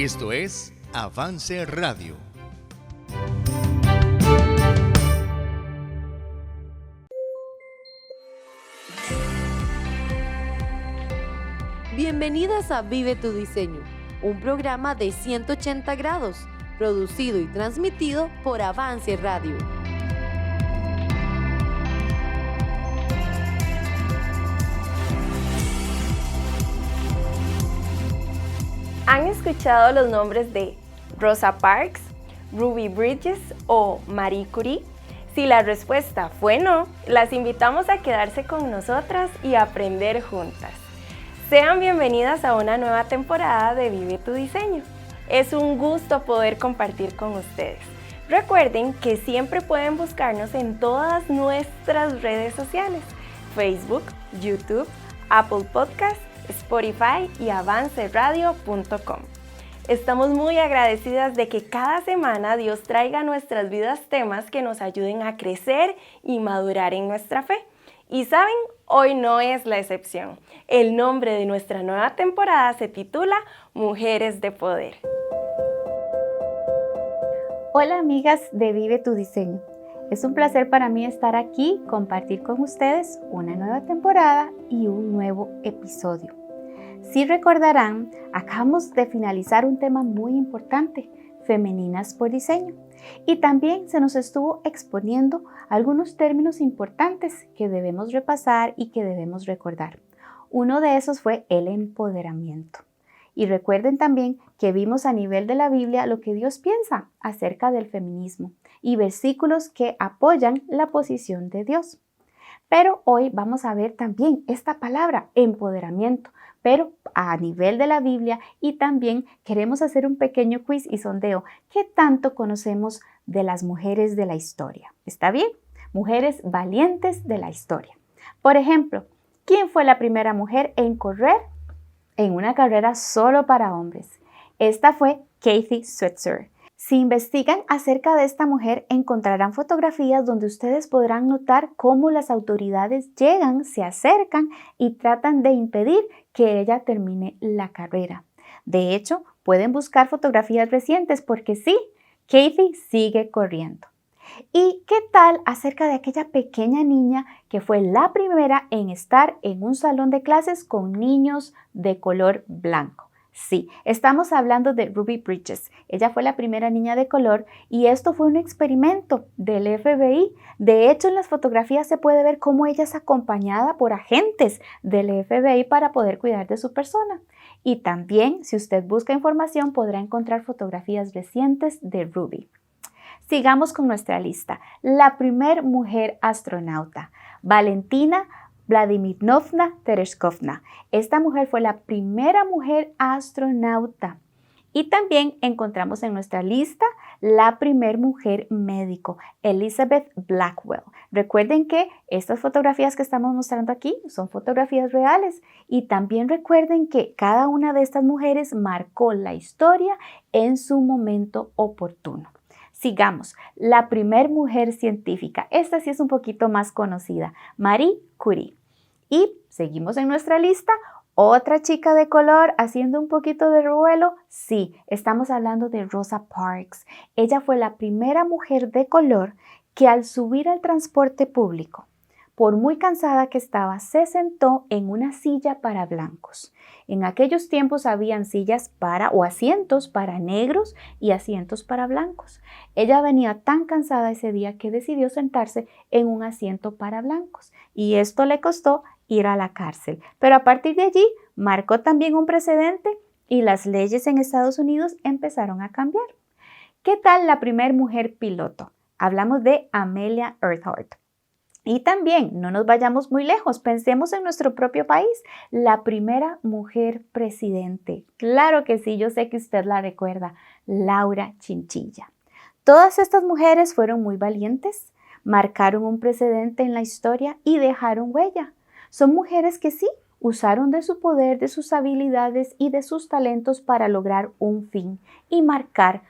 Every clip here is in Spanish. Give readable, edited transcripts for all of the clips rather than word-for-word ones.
Esto es Avance Radio. Bienvenidas a Vive tu Diseño, un programa de 180 grados, producido y transmitido por Avance Radio. ¿Han escuchado los nombres de Rosa Parks, Ruby Bridges o Marie Curie? Si la respuesta fue no, las invitamos a quedarse con nosotras y aprender juntas. Sean bienvenidas a una nueva temporada de Vive tu Diseño. Es un gusto poder compartir con ustedes. Recuerden que siempre pueden buscarnos en todas nuestras redes sociales: Facebook, YouTube, Apple Podcasts, Spotify y avanceradio.com. Estamos muy agradecidas de que cada semana Dios traiga a nuestras vidas temas que nos ayuden a crecer y madurar en nuestra fe. Y saben, hoy no es la excepción. El nombre de nuestra nueva temporada se titula Mujeres de Poder. Hola amigas de Vive tu Diseño. Es un placer para mí estar aquí, compartir con ustedes una nueva temporada y un nuevo episodio. Si recordarán, acabamos de finalizar un tema muy importante, Femeninas por Diseño, y también se nos estuvo exponiendo algunos términos importantes que debemos repasar y que debemos recordar. Uno de esos fue el empoderamiento. Y recuerden también que vimos a nivel de la Biblia lo que Dios piensa acerca del feminismo y versículos que apoyan la posición de Dios. Pero hoy vamos a ver también esta palabra, empoderamiento, pero a nivel de la Biblia, y también queremos hacer un pequeño quiz y sondeo. ¿Qué tanto conocemos de las mujeres de la historia? ¿Está bien? Mujeres valientes de la historia. Por ejemplo, ¿quién fue la primera mujer en correr en una carrera solo para hombres? Esta fue Kathy Switzer. Si investigan acerca de esta mujer, encontrarán fotografías donde ustedes podrán notar cómo las autoridades llegan, se acercan y tratan de impedir que ella termine la carrera. De hecho, pueden buscar fotografías recientes porque sí, Kathy sigue corriendo. ¿Y qué tal acerca de aquella pequeña niña que fue la primera en estar en un salón de clases con niños de color blanco? Sí, estamos hablando de Ruby Bridges. Ella fue la primera niña de color y esto fue un experimento del FBI. De hecho, en las fotografías se puede ver cómo ella es acompañada por agentes del FBI para poder cuidar de su persona. Y también, si usted busca información, podrá encontrar fotografías recientes de Ruby. Sigamos con nuestra lista. La primer mujer astronauta, Valentina Vladimirovna Tereshkovna. Esta mujer fue la primera mujer astronauta. Y también encontramos en nuestra lista la primer mujer médico, Elizabeth Blackwell. Recuerden que estas fotografías que estamos mostrando aquí son fotografías reales. Y también recuerden que cada una de estas mujeres marcó la historia en su momento oportuno. Sigamos, la primer mujer científica. Esta sí es un poquito más conocida, Marie Curie. Y seguimos en nuestra lista, otra chica de color haciendo un poquito de revuelo. Sí, estamos hablando de Rosa Parks. Ella fue la primera mujer de color que al subir al transporte público, por muy cansada que estaba, se sentó en una silla para blancos. En aquellos tiempos habían sillas o asientos para negros y asientos para blancos. Ella venía tan cansada ese día que decidió sentarse en un asiento para blancos y esto le costó ir a la cárcel. Pero a partir de allí marcó también un precedente y las leyes en Estados Unidos empezaron a cambiar. ¿Qué tal la primera mujer piloto? Hablamos de Amelia Earhart. Y también, no nos vayamos muy lejos, pensemos en nuestro propio país, la primera mujer presidente. Claro que sí, yo sé que usted la recuerda, Laura Chinchilla. Todas estas mujeres fueron muy valientes, marcaron un precedente en la historia y dejaron huella. Son mujeres que sí, usaron de su poder, de sus habilidades y de sus talentos para lograr un fin y marcar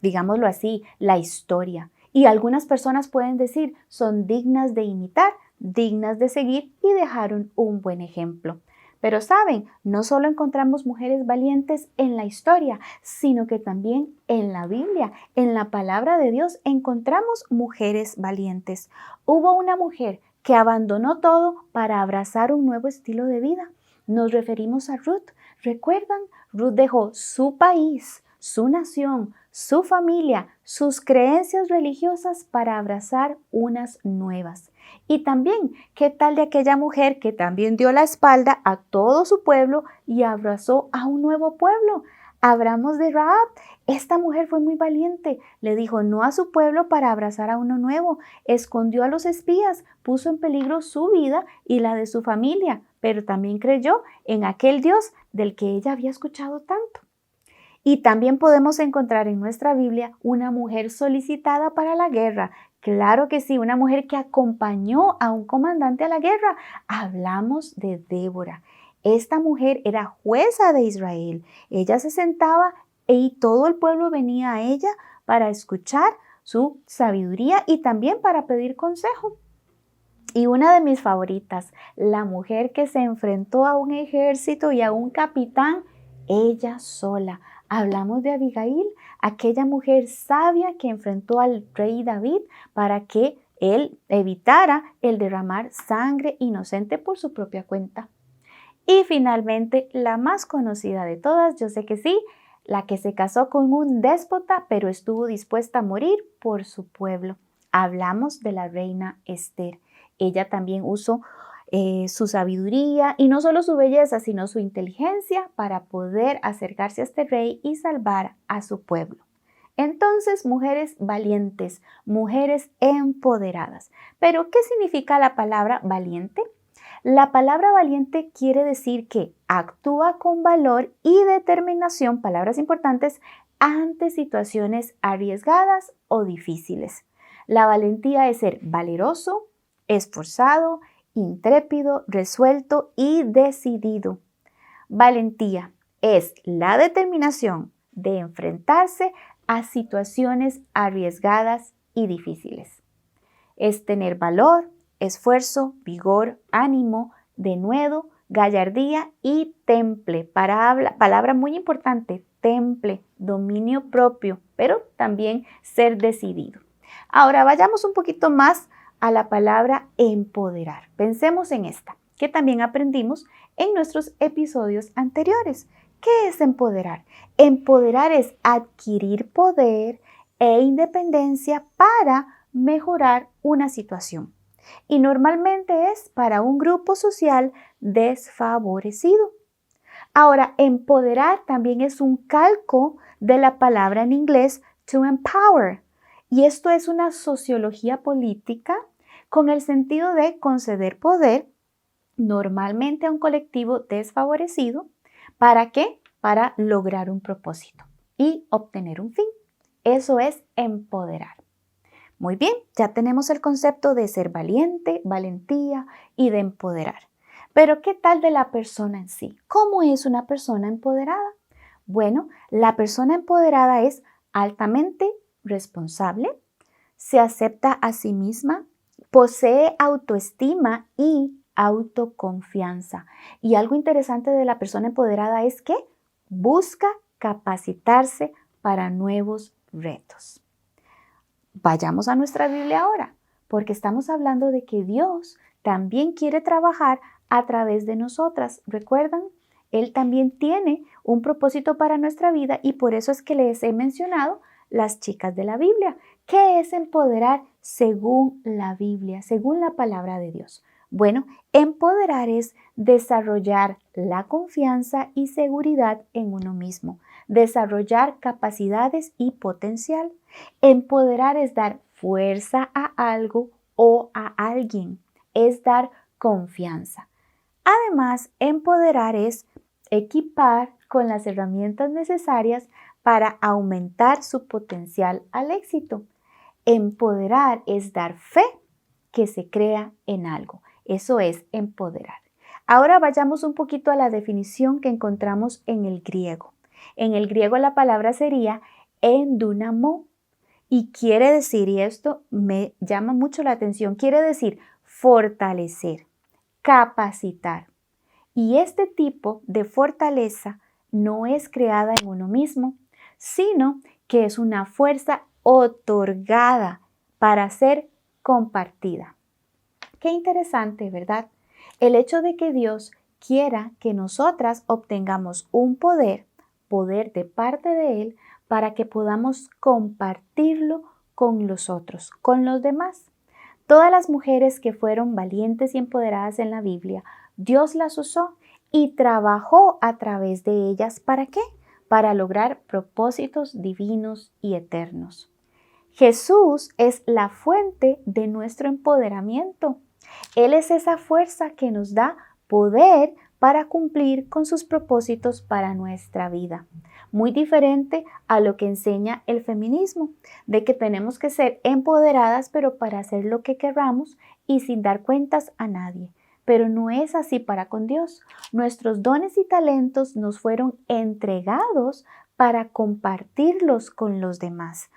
digámoslo así, la historia. Y algunas personas pueden decir, son dignas de imitar, dignas de seguir y dejaron un buen ejemplo. Pero saben, no solo encontramos mujeres valientes en la historia, sino que también en la Biblia, en la palabra de Dios, encontramos mujeres valientes. Hubo una mujer que abandonó todo para abrazar un nuevo estilo de vida. Nos referimos a Ruth. ¿Recuerdan? Ruth dejó su país, su nación, su familia, sus creencias religiosas para abrazar unas nuevas. Y también, ¿qué tal de aquella mujer que también dio la espalda a todo su pueblo y abrazó a un nuevo pueblo? Hablamos de Rahab. Esta mujer fue muy valiente. Le dijo no a su pueblo para abrazar a uno nuevo. Escondió a los espías, puso en peligro su vida y la de su familia, pero también creyó en aquel Dios del que ella había escuchado tanto. Y también podemos encontrar en nuestra Biblia una mujer solicitada para la guerra. Claro que sí, una mujer que acompañó a un comandante a la guerra. Hablamos de Débora. Esta mujer era jueza de Israel. Ella se sentaba y todo el pueblo venía a ella para escuchar su sabiduría y también para pedir consejo. Y una de mis favoritas, la mujer que se enfrentó a un ejército y a un capitán, ella sola. Hablamos de Abigail, aquella mujer sabia que enfrentó al rey David para que él evitara el derramar sangre inocente por su propia cuenta. Y finalmente, la más conocida de todas, yo sé que sí, la que se casó con un déspota, pero estuvo dispuesta a morir por su pueblo. Hablamos de la reina Esther. Ella también usó su sabiduría y no solo su belleza, sino su inteligencia para poder acercarse a este rey y salvar a su pueblo. Entonces, mujeres valientes, mujeres empoderadas. ¿Pero qué significa la palabra valiente? La palabra valiente quiere decir que actúa con valor y determinación, palabras importantes, ante situaciones arriesgadas o difíciles. La valentía es ser valeroso, esforzado, intrépido, resuelto y decidido. Valentía es la determinación de enfrentarse a situaciones arriesgadas y difíciles. Es tener valor, esfuerzo, vigor, ánimo, denuedo, gallardía y temple. Palabra muy importante, temple, dominio propio, pero también ser decidido. Ahora vayamos un poquito más a la palabra empoderar. Pensemos en esta, que también aprendimos en nuestros episodios anteriores. ¿Qué es empoderar? Empoderar es adquirir poder e independencia para mejorar una situación. Y normalmente es para un grupo social desfavorecido. Ahora, empoderar también es un calco de la palabra en inglés to empower. Y esto es una sociología política con el sentido de conceder poder normalmente a un colectivo desfavorecido. ¿Para qué? Para lograr un propósito y obtener un fin. Eso es empoderar. Muy bien, ya tenemos el concepto de ser valiente, valentía y de empoderar. Pero ¿qué tal de la persona en sí? ¿Cómo es una persona empoderada? Bueno, la persona empoderada es altamente responsable, se acepta a sí misma, posee autoestima y autoconfianza. Y algo interesante de la persona empoderada es que busca capacitarse para nuevos retos. Vayamos a nuestra Biblia ahora, porque estamos hablando de que Dios también quiere trabajar a través de nosotras. ¿Recuerdan? Él también tiene un propósito para nuestra vida y por eso es que les he mencionado las chicas de la Biblia. ¿Qué es empoderar según la Biblia, según la palabra de Dios? Bueno, empoderar es desarrollar la confianza y seguridad en uno mismo, desarrollar capacidades y potencial. Empoderar es dar fuerza a algo o a alguien, es dar confianza. Además, empoderar es equipar con las herramientas necesarias para aumentar su potencial al éxito. Empoderar es dar fe que se crea en algo. Eso es empoderar. Ahora vayamos un poquito a la definición que encontramos en el griego. En el griego la palabra sería endunamo y quiere decir, y esto me llama mucho la atención, quiere decir fortalecer, capacitar, Y este tipo de fortaleza no es creada en uno mismo, sino que es una fuerza otorgada para ser compartida. Qué interesante, ¿verdad? El hecho de que Dios quiera que nosotras obtengamos un poder de parte de Él, para que podamos compartirlo con los otros, con los demás. Todas las mujeres que fueron valientes y empoderadas en la Biblia, Dios las usó y trabajó a través de ellas. ¿Para qué? Para lograr propósitos divinos y eternos. Jesús es la fuente de nuestro empoderamiento. Él es esa fuerza que nos da poder para cumplir con sus propósitos para nuestra vida. Muy diferente a lo que enseña el feminismo, de que tenemos que ser empoderadas, pero para hacer lo que queramos y sin dar cuentas a nadie. Pero no es así para con Dios. Nuestros dones y talentos nos fueron entregados para compartirlos con los demás,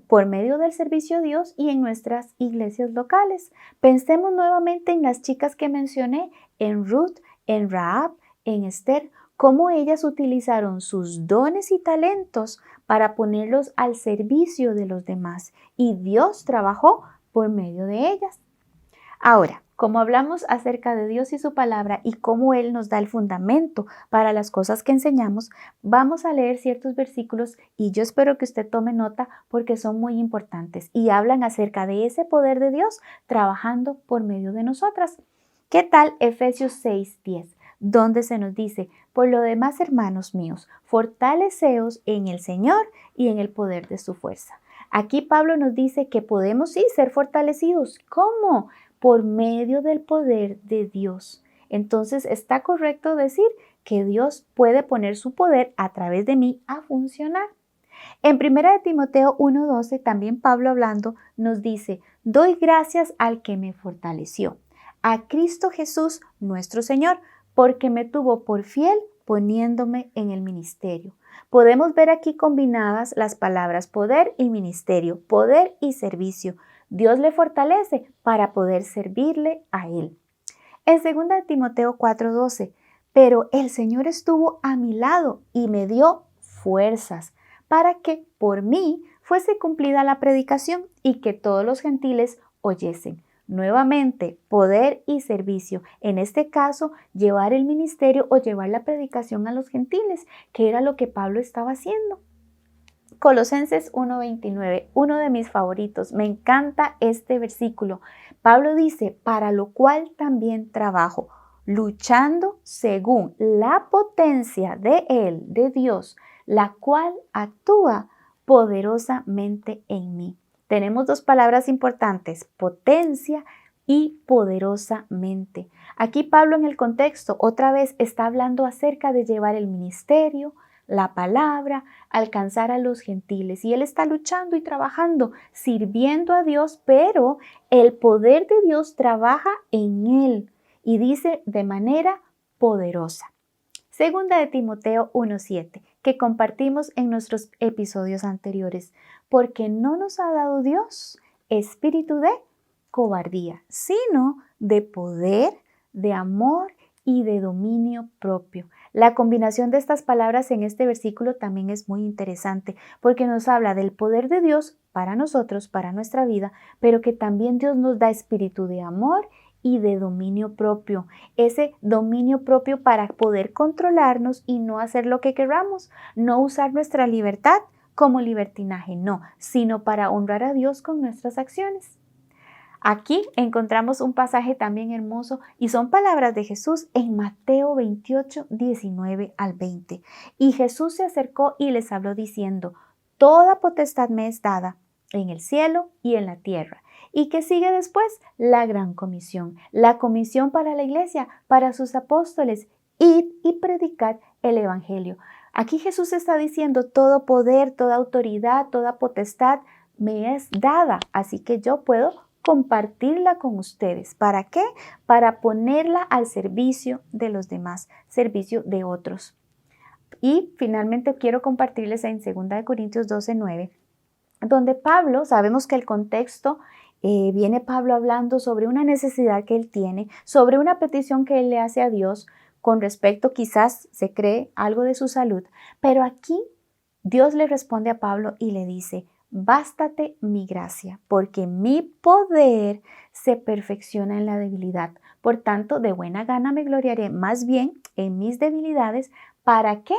por medio del servicio a Dios y en nuestras iglesias locales. Pensemos nuevamente en las chicas que mencioné, en Ruth, en Rahab, en Esther, cómo ellas utilizaron sus dones y talentos para ponerlos al servicio de los demás, y Dios trabajó por medio de ellas. Ahora, como hablamos acerca de Dios y su palabra y cómo Él nos da el fundamento para las cosas que enseñamos, vamos a leer ciertos versículos y yo espero que usted tome nota porque son muy importantes y hablan acerca de ese poder de Dios trabajando por medio de nosotras. ¿Qué tal Efesios 6:10? Donde se nos dice: por lo demás, hermanos míos, fortaleceos en el Señor y en el poder de su fuerza. Aquí Pablo nos dice que podemos sí ser fortalecidos. ¿Cómo? Por medio del poder de Dios. Entonces está correcto decir que Dios puede poner su poder a través de mí a funcionar. En 1 Timoteo 1:12 también Pablo hablando nos dice: doy gracias al que me fortaleció, a Cristo Jesús nuestro Señor, porque me tuvo por fiel poniéndome en el ministerio. Podemos ver aquí combinadas las palabras poder y ministerio, poder y servicio. Dios le fortalece para poder servirle a Él. En 2 Timoteo 4:12, pero el Señor estuvo a mi lado y me dio fuerzas para que por mí fuese cumplida la predicación y que todos los gentiles oyesen. Nuevamente, poder y servicio. En este caso, llevar el ministerio o llevar la predicación a los gentiles, que era lo que Pablo estaba haciendo. Colosenses 1:29, uno de mis favoritos. Me encanta este versículo. Pablo dice: para lo cual también trabajo, luchando según la potencia de Él, de Dios, la cual actúa poderosamente en mí. Tenemos dos palabras importantes: potencia y poderosamente. Aquí Pablo en el contexto otra vez está hablando acerca de llevar el ministerio, la palabra, alcanzar a los gentiles. Y él está luchando y trabajando, sirviendo a Dios, pero el poder de Dios trabaja en él y dice de manera poderosa. Segunda de Timoteo 1:7, que compartimos en nuestros episodios anteriores. Porque no nos ha dado Dios espíritu de cobardía, sino de poder, de amor y de dominio propio. La combinación de estas palabras en este versículo también es muy interesante porque nos habla del poder de Dios para nosotros, para nuestra vida, pero que también Dios nos da espíritu de amor y de dominio propio. Ese dominio propio para poder controlarnos y no hacer lo que queramos, no usar nuestra libertad como libertinaje, no, sino para honrar a Dios con nuestras acciones. Aquí encontramos un pasaje también hermoso y son palabras de Jesús en Mateo 28:19-20. Y Jesús se acercó y les habló diciendo: toda potestad me es dada en el cielo y en la tierra. Y que sigue después la gran comisión, la comisión para la iglesia, para sus apóstoles: id y predicad el evangelio. Aquí Jesús está diciendo: todo poder, toda autoridad, toda potestad me es dada, así que yo puedo compartirla con ustedes. ¿Para qué? Para ponerla al servicio de los demás, servicio de otros. Y finalmente quiero compartirles en 2 Corintios 12:9, donde Pablo, sabemos que el contexto viene Pablo hablando sobre una necesidad que él tiene, sobre una petición que él le hace a Dios, con respecto, quizás se cree algo de su salud, pero aquí Dios le responde a Pablo y le dice: bástate mi gracia, porque mi poder se perfecciona en la debilidad. Por tanto, de buena gana me gloriaré más bien en mis debilidades, para que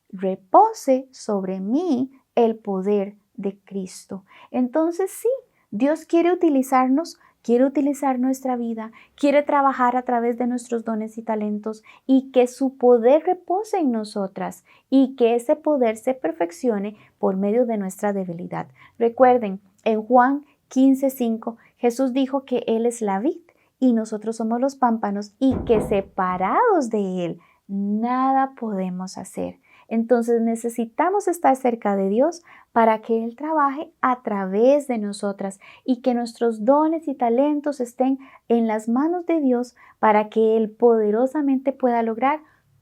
repose sobre mí el poder de Cristo. Entonces sí, Dios quiere utilizarnos, quiere utilizar nuestra vida, quiere trabajar a través de nuestros dones y talentos, y que su poder repose en nosotras y que ese poder se perfeccione por medio de nuestra debilidad. Recuerden, en Juan 15:5, Jesús dijo que Él es la vid y nosotros somos los pámpanos, y que separados de Él nada podemos hacer. Entonces necesitamos estar cerca de Dios para que Él trabaje a través de nosotras y que nuestros dones y talentos estén en las manos de Dios para que Él poderosamente pueda lograr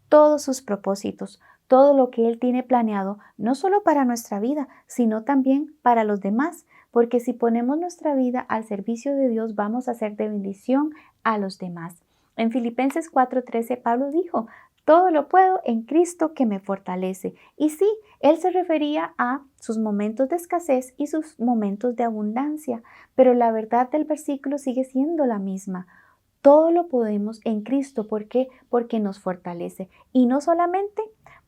todos sus propósitos, todo lo que Él tiene planeado, no solo para nuestra vida, sino también para los demás, porque si ponemos nuestra vida al servicio de Dios, vamos a ser de bendición a los demás. En Filipenses 4:13, Pablo dijo: todo lo puedo en Cristo que me fortalece. Y sí, él se refería a sus momentos de escasez y sus momentos de abundancia, pero la verdad del versículo sigue siendo la misma. Todo lo podemos en Cristo. ¿Por qué? Porque nos fortalece. Y no solamente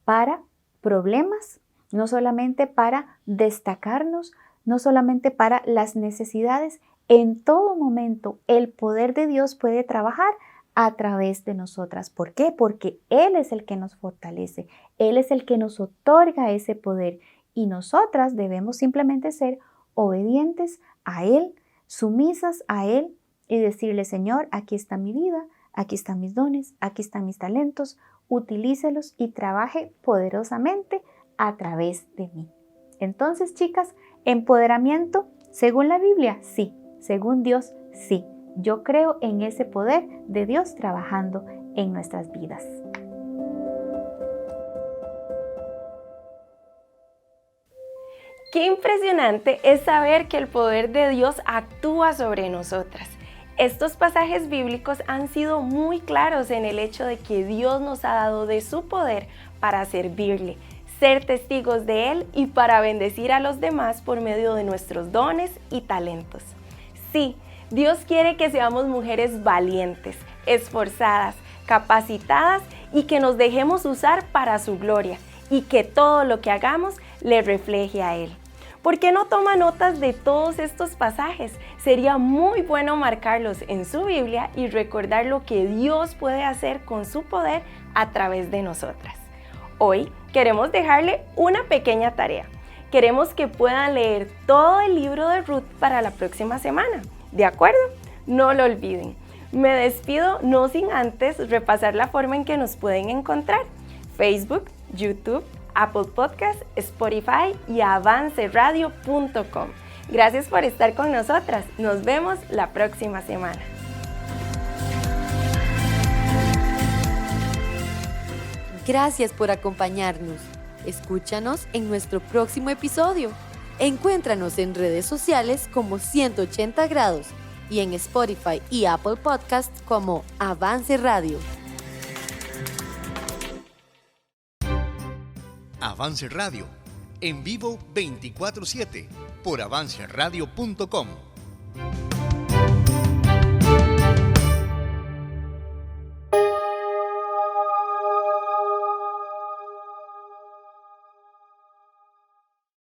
para problemas, no solamente para destacarnos, no solamente para las necesidades. En todo momento el poder de Dios puede trabajar a través de nosotras. ¿Por qué? Porque Él es el que nos fortalece, Él es el que nos otorga ese poder, y nosotras debemos simplemente ser obedientes a Él, sumisas a Él, y decirle: Señor, aquí está mi vida, aquí están mis dones, aquí están mis talentos, utilícelos y trabaje poderosamente a través de mí. Entonces, chicas, empoderamiento, según la Biblia, sí, según Dios, sí. Yo creo en ese poder de Dios trabajando en nuestras vidas. Qué impresionante es saber que el poder de Dios actúa sobre nosotras. Estos pasajes bíblicos han sido muy claros en el hecho de que Dios nos ha dado de su poder para servirle, ser testigos de Él y para bendecir a los demás por medio de nuestros dones y talentos. Sí, Dios quiere que seamos mujeres valientes, esforzadas, capacitadas y que nos dejemos usar para su gloria, y que todo lo que hagamos le refleje a Él. ¿Por qué no toma notas de todos estos pasajes? Sería muy bueno marcarlos en su Biblia y recordar lo que Dios puede hacer con su poder a través de nosotras. Hoy queremos dejarle una pequeña tarea. Queremos que puedan leer todo el libro de Ruth para la próxima semana. ¿De acuerdo? No lo olviden. Me despido no sin antes repasar la forma en que nos pueden encontrar: Facebook, YouTube, Apple Podcast, Spotify y avanceradio.com. Gracias por estar con nosotras. Nos vemos la próxima semana. Gracias por acompañarnos. Escúchanos en nuestro próximo episodio. Encuéntranos en redes sociales como 180 grados y en Spotify y Apple Podcasts como Avance Radio. Avance Radio, en vivo 24/7 por avanceradio.com.